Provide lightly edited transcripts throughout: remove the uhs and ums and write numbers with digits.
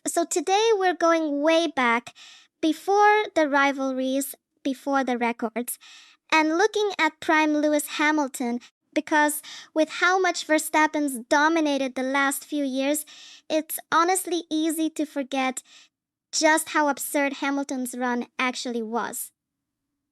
So today we're going way back, before the rivalries, before the records, and looking at prime Lewis Hamilton, because with how much Verstappen's dominated the last few years, it's honestly easy to forget just how absurd Hamilton's run actually was.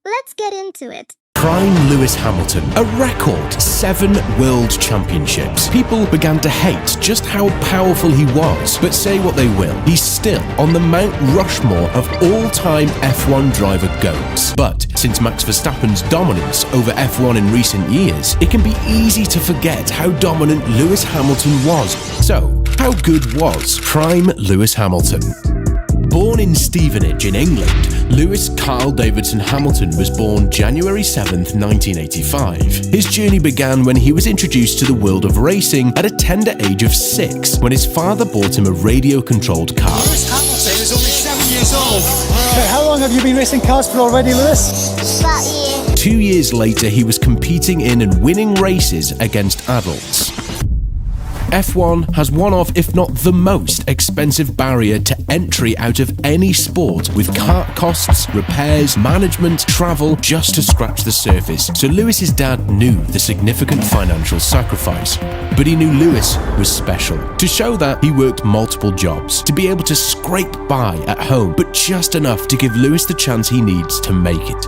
Let's get into it. Prime Lewis Hamilton, a record 7 world championships. People began to hate just how powerful he was, but say what they will, he's still on the Mount Rushmore of all-time F1 driver GOATs. But since Max Verstappen's dominance over F1 in recent years, it can be easy to forget how dominant Lewis Hamilton was. So, how good was Prime Lewis Hamilton? Born in Stevenage in England, Lewis Carl Davidson Hamilton was born January 7th, 1985. His journey began when he was introduced to the world of racing at a tender age of 6, when his father bought him a radio-controlled car. Lewis Hamilton is only 7 years old. Okay, how long have you been racing cars for already, Lewis? About a year. 2 years later, he was competing in and winning races against adults. F1 has one of, if not the most expensive barrier to entry out of any sport, with kart costs, repairs, management, travel, just to scratch the surface. So Lewis's dad knew the significant financial sacrifice. But he knew Lewis was special. To show that, he worked multiple jobs, to be able to scrape by at home, but just enough to give Lewis the chance he needs to make it.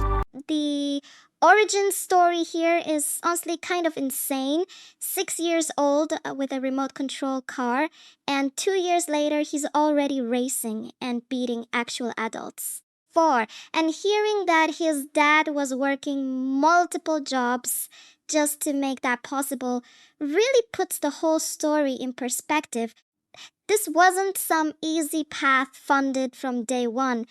The origin story here is honestly kind of insane. 6 years old with a remote control car, and 2 years later he's already racing and beating actual adults. 4, and hearing that his dad was working multiple jobs just to make that possible really puts the whole story in perspective. This wasn't some easy path funded from day one.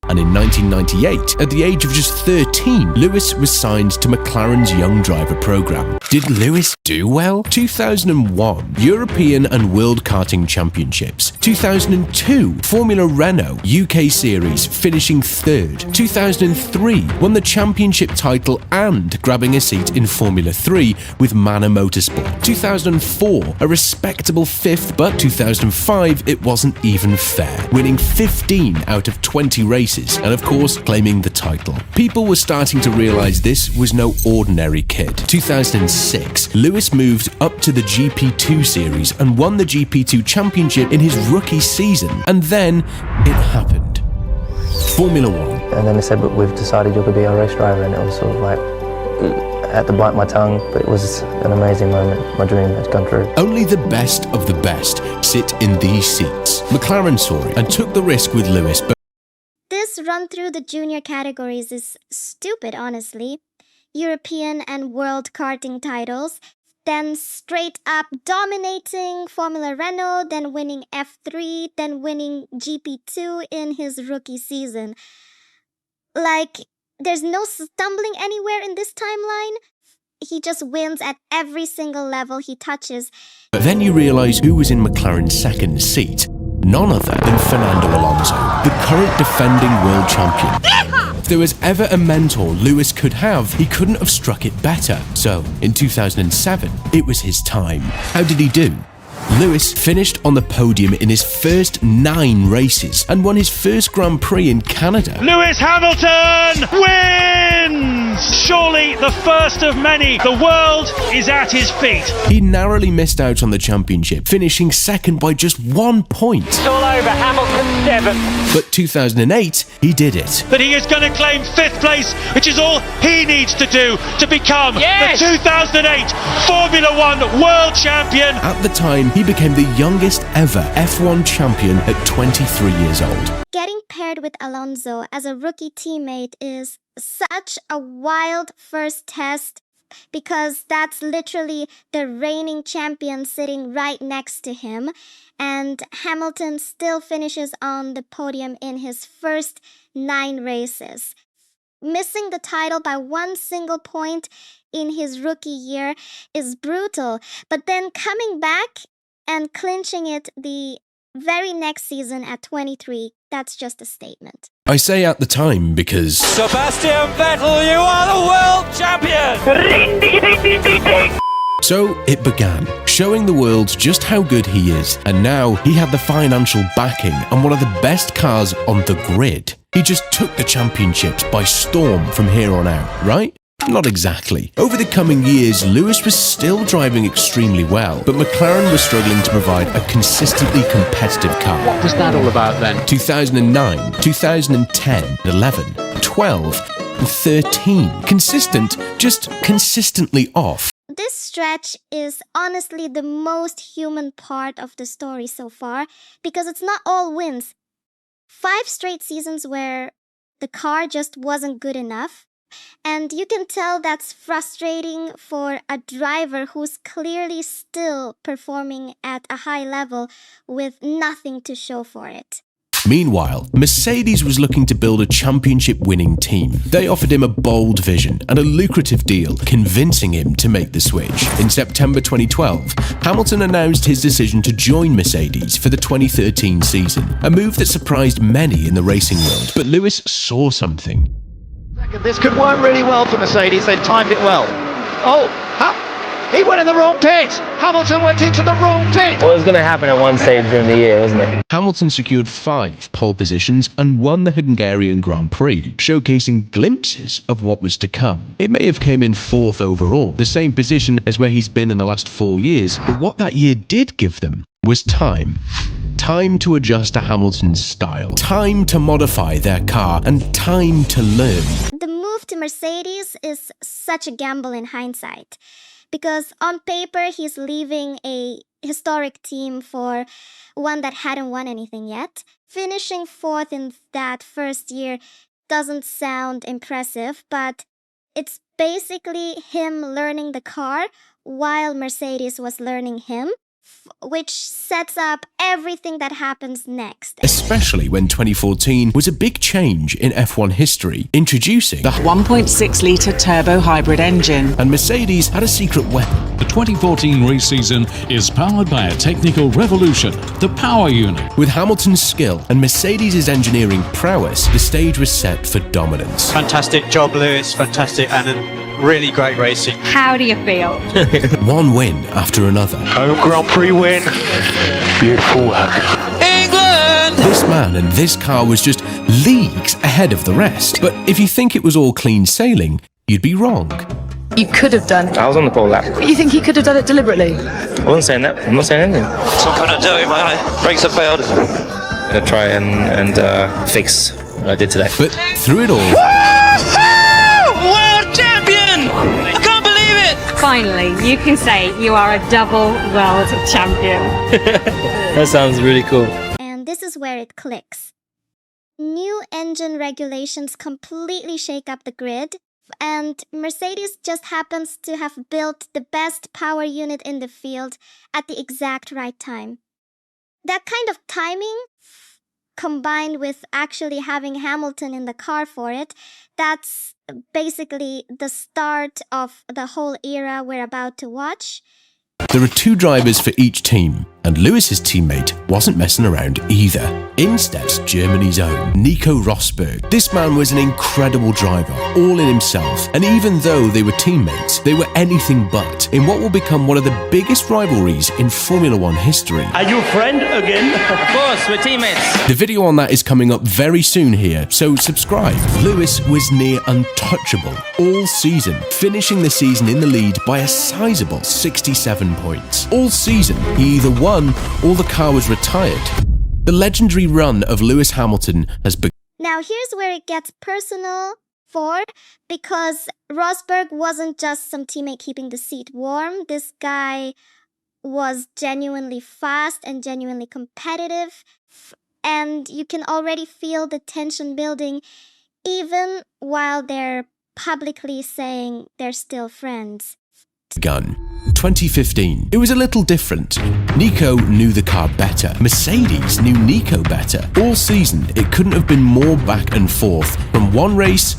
And in 1998, at the age of just 13, Lewis was signed to McLaren's Young Driver program. Did Lewis do well? 2001, European and World Karting Championships. 2002, Formula Renault UK Series, finishing 3rd. 2003, won the championship title and grabbing a seat in Formula 3 with Manor Motorsport. 2004, a respectable 5th, but 2005, it wasn't even fair, winning 15 out of 20 races. And of course, claiming the title. People were starting to realise this was no ordinary kid. 2006, Lewis moved up to the GP2 series and won the GP2 championship in his rookie season. And then, it happened. Formula 1. And then they said, but we've decided you're going to be our race driver, and it was sort of like, I had to bite my tongue, but it was an amazing moment. My dream had come true. Only the best of the best sit in these seats. McLaren saw it and took the risk with Lewis, but This run through the junior categories is stupid, honestly. European and world karting titles, then straight up dominating Formula Renault, then winning F3, then winning GP2 in his rookie season. Like, there's no stumbling anywhere in this timeline. He just wins at every single level he touches. But then you realise who was in McLaren's second seat. None other than Fernando Alonso, the current defending world champion. If there was ever a mentor Lewis could have, he couldn't have struck it better. So, in 2007, it was his time. How did he do? Lewis finished on the podium in his first 9 races and won his first Grand Prix in Canada. Lewis Hamilton wins! Surely the first of many. The world is at his feet. He narrowly missed out on the championship, finishing second by just 1 point. It's all over, Hamilton's 7th. But 2008, he did it. But he is going to claim 5th place, which is all he needs to do to become Yes! the 2008 Formula One world champion. At the time, he became the youngest ever F1 champion at 23 years old. Getting paired with Alonso as a rookie teammate is such a wild first test, because that's literally the reigning champion sitting right next to him, and Hamilton still finishes on the podium in his first 9 races. Missing the title by 1 single point in his rookie year is brutal, but then coming back and clinching it the very next season at 23, that's just a statement. I say at the time because Sebastian Vettel, you are the world champion! So it began, showing the world just how good he is, and now he had the financial backing and one of the best cars on the grid. He just took the championships by storm from here on out, right? Not exactly. Over the coming years, Lewis was still driving extremely well, but McLaren was struggling to provide a consistently competitive car. What was that all about then? 2009, 2010, 11, 12, and 13. Consistent, just consistently off. This stretch is honestly the most human part of the story so far, because it's not all wins. 5 straight seasons where the car just wasn't good enough. And you can tell that's frustrating for a driver who's clearly still performing at a high level with nothing to show for it. Meanwhile, Mercedes was looking to build a championship-winning team. They offered him a bold vision and a lucrative deal, convincing him to make the switch. In September 2012, Hamilton announced his decision to join Mercedes for the 2013 season, a move that surprised many in the racing world. But Lewis saw something. This could work really well for Mercedes. They timed it well. Oh, he went in the wrong pit. Hamilton went into the wrong pit. Well, it was going to happen at one stage during the year, wasn't it? Hamilton secured 5 pole positions and won the Hungarian Grand Prix, showcasing glimpses of what was to come. It may have came in 4th overall, the same position as where he's been in the last 4 years, but what that year did give them was time. Time to adjust to Hamilton's style, time to modify their car, and time to learn. The move to Mercedes is such a gamble in hindsight, because on paper he's leaving a historic team for one that hadn't won anything yet. Finishing 4th in that first year doesn't sound impressive, but it's basically him learning the car while Mercedes was learning him, which sets up everything that happens next. Especially when 2014 was a big change in F1 history, introducing the 1.6-litre turbo hybrid engine. And Mercedes had a secret weapon. The 2014 race season is powered by a technical revolution, the power unit. With Hamilton's skill and Mercedes' engineering prowess, the stage was set for dominance. Fantastic job, Lewis. Fantastic and really great racing. How do you feel? One win after another. Home Grand Prix win. Beautiful work. England! This man and this car was just leagues ahead of the rest. But if you think it was all clean sailing, you'd be wrong. You could have done. I was on the pole lap. But you think he could have done it deliberately? I wasn't saying that. I'm not saying anything. So I'm going to do it, my brakes have failed. I'm going to try and fix what I did today. But through it all, World champion! I can't believe it! Finally, you can say you are a double world champion. That sounds really cool. And this is where it clicks. New engine regulations completely shake up the grid, and Mercedes just happens to have built the best power unit in the field at the exact right time. That kind of timing, combined with actually having Hamilton in the car for it, that's basically the start of the whole era we're about to watch. there are 2 drivers for each team, and Lewis's teammate wasn't messing around either. In steps Germany's own Nico Rosberg. This man was an incredible driver, all in himself, and even though they were teammates, they were anything but, in what will become one of the biggest rivalries in Formula 1 history. Are you a friend again? Of course, we're teammates. The video on that is coming up very soon here, so subscribe. Lewis was near untouchable all season, finishing the season in the lead by a sizable 67 points. All season, he either won or the car was retired. The legendary run of Lewis Hamilton has begun. Now here's where it gets personal because Rosberg wasn't just some teammate keeping the seat warm. This guy was genuinely fast and genuinely competitive, and you can already feel the tension building even while they're publicly saying they're still friends. 2015. It was a little different. Nico knew the car better. Mercedes knew Nico better. All season, it couldn't have been more back and forth from one race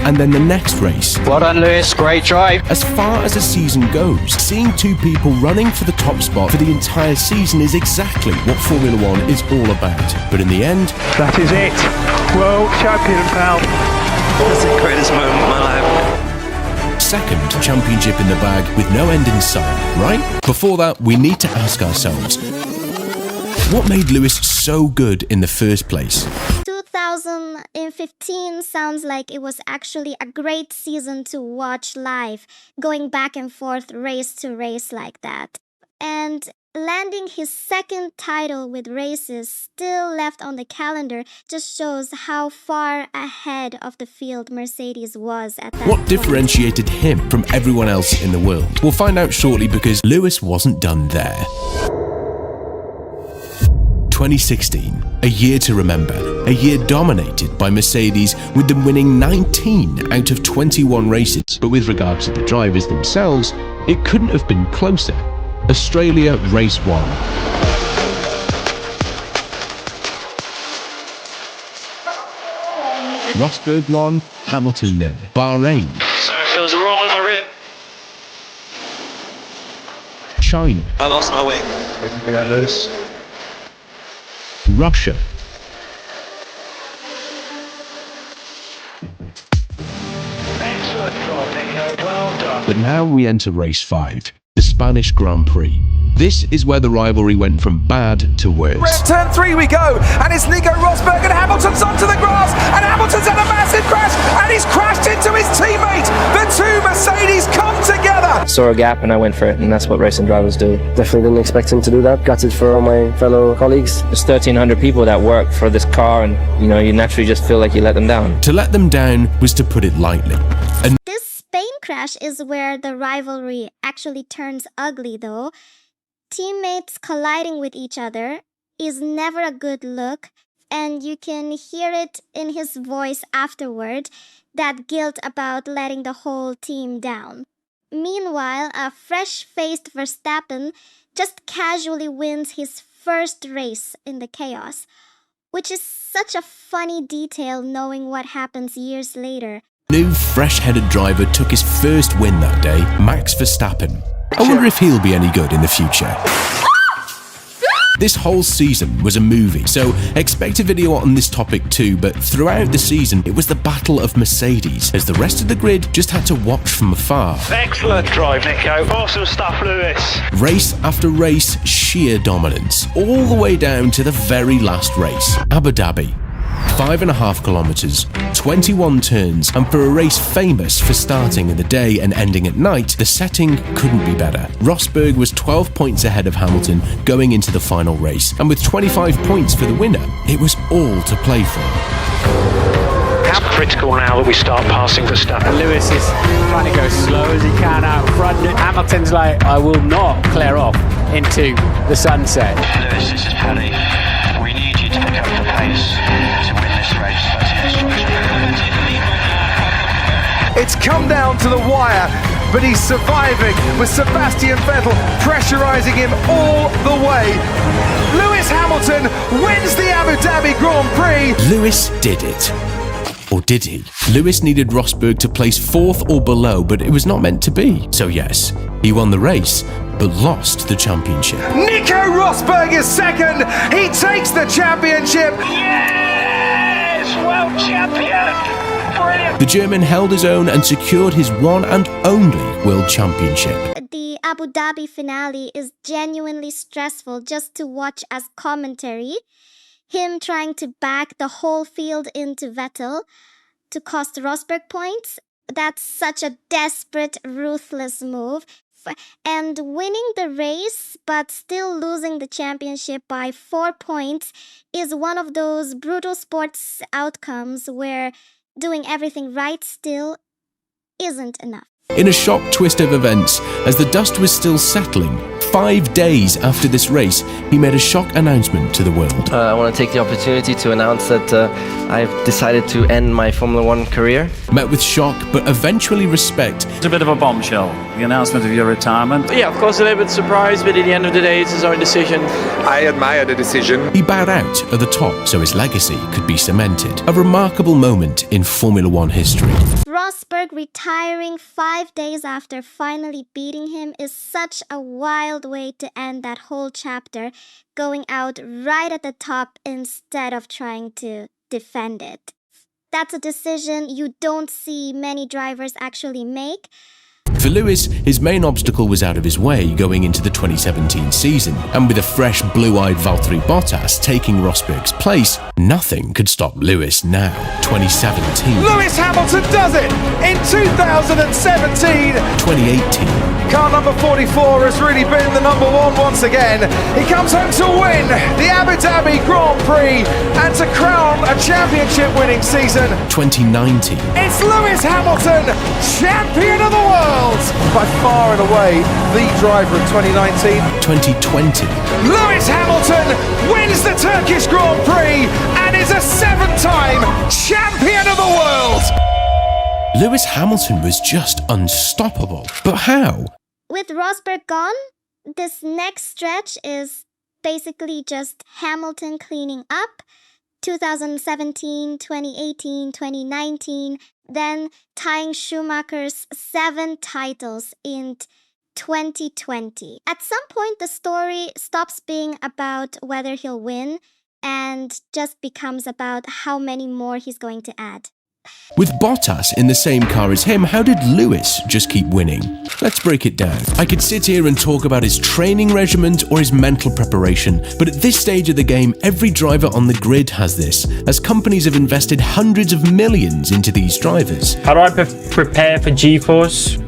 and then the next race. Well done, Lewis. Great drive. As far as a season goes, seeing 2 people running for the top spot for the entire season is exactly what Formula 1 is all about. But in the end, That is it. World champion, pal. That's the greatest moment of my life. second championship in the bag with no end in sight, right? Before that, we need to ask ourselves, what made Lewis so good in the first place? 2015 sounds like it was actually a great season to watch live, going back and forth race to race like that. And landing his second title with races still left on the calendar just shows how far ahead of the field Mercedes was at that What point. differentiated him from everyone else in the world? We'll find out shortly because Lewis wasn't done there. 2016, a year to remember, a year dominated by Mercedes with them winning 19 out of 21 races. But with regards to the drivers themselves, it couldn't have been closer. Australia Race 1. Rosberg won, Hamilton nil. Bahrain. So it feels wrong in my rib. China. I lost my wing. Russia. Excellent job, Nico. Well done. But now we enter race 5, the Spanish Grand Prix. This is where the rivalry went from bad to worse. Turn 3 we go, and it's Nico Rosberg and Hamilton's onto the grass, and Hamilton's had a massive crash, and he's crashed into his teammate. The two Mercedes come together. Saw a gap and I went for it, and that's what racing drivers do. Definitely didn't expect him to do that. Gutted for all my fellow colleagues. There's 1,300 people that work for this car, and you naturally just feel like you let them down. To let them down was to put it lightly. And This Spain crash is where the rivalry actually turns ugly though. Teammates colliding with each other is never a good look, and you can hear it in his voice afterward, that guilt about letting the whole team down. Meanwhile, a fresh-faced Verstappen just casually wins his first race in the chaos, which is such a funny detail knowing what happens years later. new fresh-headed driver took his first win that day, Max Verstappen. I wonder if he'll be any good in the future. This whole season was a movie, so expect a video on this topic too, but throughout the season it was the battle of Mercedes, as the rest of the grid just had to watch from afar. Excellent drive, Nico. Awesome stuff, Lewis. Race after race, sheer dominance, all the way down to the very last race, Abu Dhabi. 5.5 kilometers, 21 turns, and for a race famous for starting in the day and ending at night, the setting couldn't be better. Rosberg was 12 points ahead of Hamilton going into the final race, and with 25 points for the winner, it was all to play for. It's critical now that we start passing Verstappen. Lewis is trying to go slow as he can out front. Hamilton's like, I will not clear off into the sunset. Lewis, this is Paddy. We need you to pick up the pace to win this race. That's the instruction. It's come down to the wire, but he's surviving with Sebastian Vettel pressurising him all the way. Lewis Hamilton wins the Abu Dhabi Grand Prix. Lewis did it. Or did he? Lewis needed Rosberg to place 4th or below, but it was not meant to be. So yes, he won the race, but lost the championship. Nico Rosberg is second. He takes the championship. Yes! World champion! Brilliant! The German held his own and secured his one and only world championship. The Abu Dhabi finale is genuinely stressful just to watch as commentary. Him trying to back the whole field into Vettel to cost Rosberg points. That's such a desperate, ruthless move. And winning the race, but still losing the championship by 4 points is one of those brutal sports outcomes where doing everything right still isn't enough. In a shock twist of events, as the dust was still settling, 5 days after this race, he made a shock announcement to the world. I want to take the opportunity to announce that I've decided to end my Formula One career. Met with shock, but eventually respect. It's a bit of a bombshell, the announcement of your retirement. Yeah, of course, a little bit surprised, but at the end of the day, it's his own decision. I admire the decision. He bowed out at the top so his legacy could be cemented. A remarkable moment in Formula One history. Rosberg retiring 5 days after finally beating him is such a wild way to end that whole chapter, going out right at the top instead of trying to defend it. That's a decision you don't see many drivers actually make. For Lewis, his main obstacle was out of his way going into the 2017 season, and with a fresh, blue-eyed Valtteri Bottas taking Rosberg's place, nothing could stop Lewis now. 2017. Lewis Hamilton does it in 2017. 2018. Car number 44 has really been the number one once again. He comes home to win the Abu Dhabi Grand Prix and to crown a championship-winning season. 2019. It's Lewis Hamilton, champion of the world! By far and away, the driver of 2019. 2020. Lewis Hamilton wins the Turkish Grand Prix and is a 7-time champion of the world! Lewis Hamilton was just unstoppable. But how? With Rosberg gone, this next stretch is basically just Hamilton cleaning up. 2017, 2018, 2019, then tying Schumacher's 7 titles in 2020. At some point, the story stops being about whether he'll win and just becomes about how many more he's going to add. With Bottas in the same car as him, how did Lewis just keep winning? Let's break it down. I could sit here and talk about his training regimen or his mental preparation, but at this stage of the game, every driver on the grid has this, as companies have invested hundreds of millions into these drivers. How do I prepare for G-Force?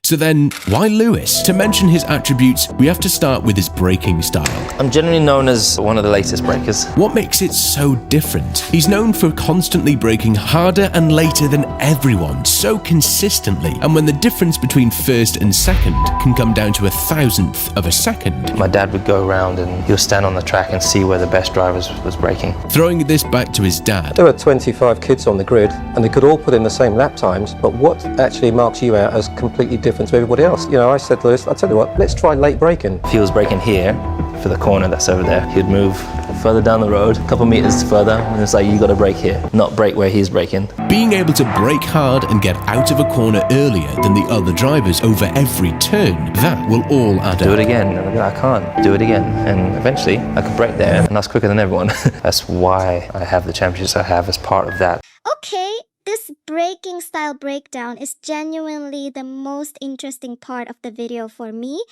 So then, why Lewis? To mention his attributes, we have to start with his braking style. I'm generally known as one of the latest brakers. What makes it so different? He's known for constantly braking harder and later than everyone, so consistently, and when the difference between first and second can come down to 1,000th of a second. My dad would go around and he'll stand on the track and see where the best drivers was braking. Throwing this back to his dad. There were 25 kids on the grid, and they could all put in the same lap times, but what actually marks you out as completely different to everybody else? You know, I said to Lewis, I'll tell you what, let's try late braking. If he was braking here for the corner that's over there, he'd move further down the road, a couple meters further, and it's like, you got to brake here, not brake where he's braking. Being able to brake hard and get out of a corner earlier than the other drivers over every turn, that will all add up. Do it again. I can't. Do it again. And eventually, I could brake there, and that's quicker than everyone. That's why I have the championships I have as part of that. Okay, this braking style breakdown is genuinely the most interesting part of the video for me,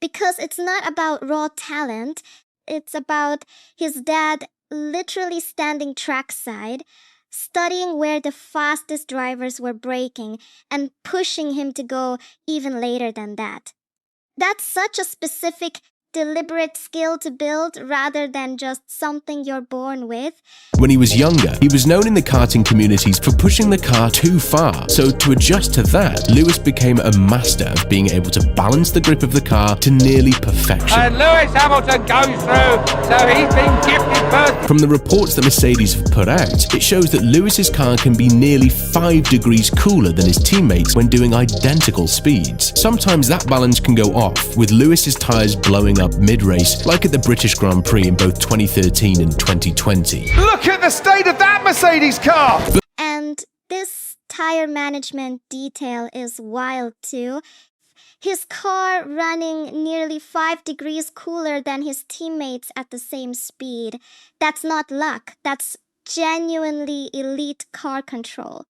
because it's not about raw talent, it's about his dad literally standing trackside, studying where the fastest drivers were braking and pushing him to go even later than that. That's such a specific, deliberate skill to build rather than just something you're born with. When he was younger, he was known in the karting communities for pushing the car too far. So to adjust to that, Lewis became a master of being able to balance the grip of the car to nearly perfection. And Lewis Hamilton goes through, so he's been gifted first. From the reports that Mercedes have put out, it shows that Lewis's car can be nearly 5 degrees cooler than his teammates when doing identical speeds. Sometimes that balance can go off, with Lewis's tyres blowing up mid-race, like at the British Grand Prix in both 2013 and 2020. Look at the state of that Mercedes car! And this tire management detail is wild too. His car running nearly 5 degrees cooler than his teammates at the same speed. That's not luck, that's genuinely elite car control.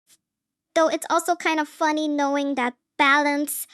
Though it's also kind of funny knowing that balance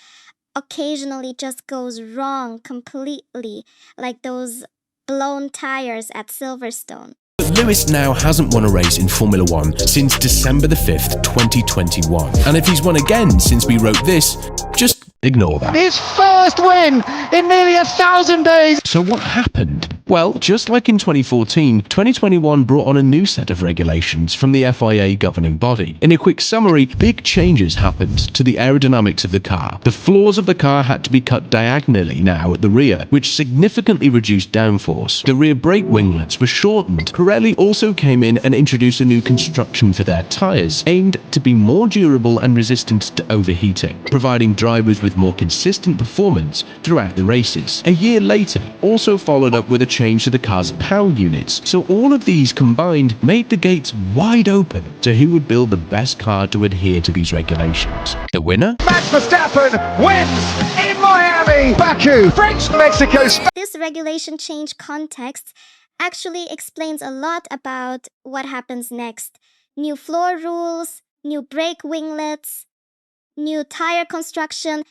occasionally just goes wrong completely, like those blown tires at Silverstone. But Lewis now hasn't won a race in Formula 1 since December the 5th, 2021. And if he's won again since we wrote this, just ignore that. His first win in nearly 1,000 days. So what happened? Well, just like in 2014, 2021 brought on a new set of regulations from the FIA governing body. In a quick summary, big changes happened to the aerodynamics of the car. The floors of the car had to be cut diagonally now at the rear, which significantly reduced downforce. The rear brake winglets were shortened. Pirelli also came in and introduced a new construction for their tyres, aimed to be more durable and resistant to overheating, providing drivers with more consistent performance throughout the races. A year later, also followed up with a change to the car's power units. So all of these combined made the gates wide open to who would build the best car to adhere to these regulations. The winner? Max Verstappen wins in Miami, Baku, French Mexico. This regulation change context actually explains a lot about what happens next. New floor rules, new brake winglets, new tire construction.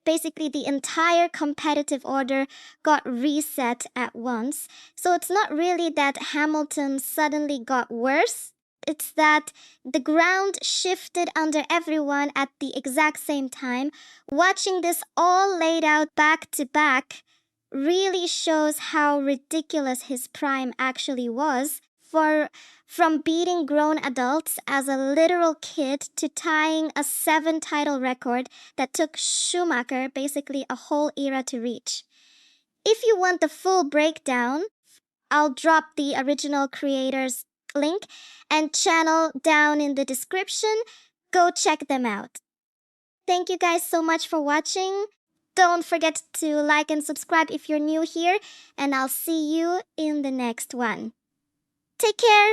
Basically, the entire competitive order got reset at once. So it's not really that Hamilton suddenly got worse. It's that the ground shifted under everyone at the exact same time. Watching this all laid out back to back really shows how ridiculous his prime actually was. From beating grown adults as a literal kid to tying a 7-title record that took Schumacher basically a whole era to reach. If you want the full breakdown, I'll drop the original creators link and channel down in the description. Go check them out. Thank you guys so much for watching. Don't forget to like and subscribe if you're new here, and I'll see you in the next one. Take care!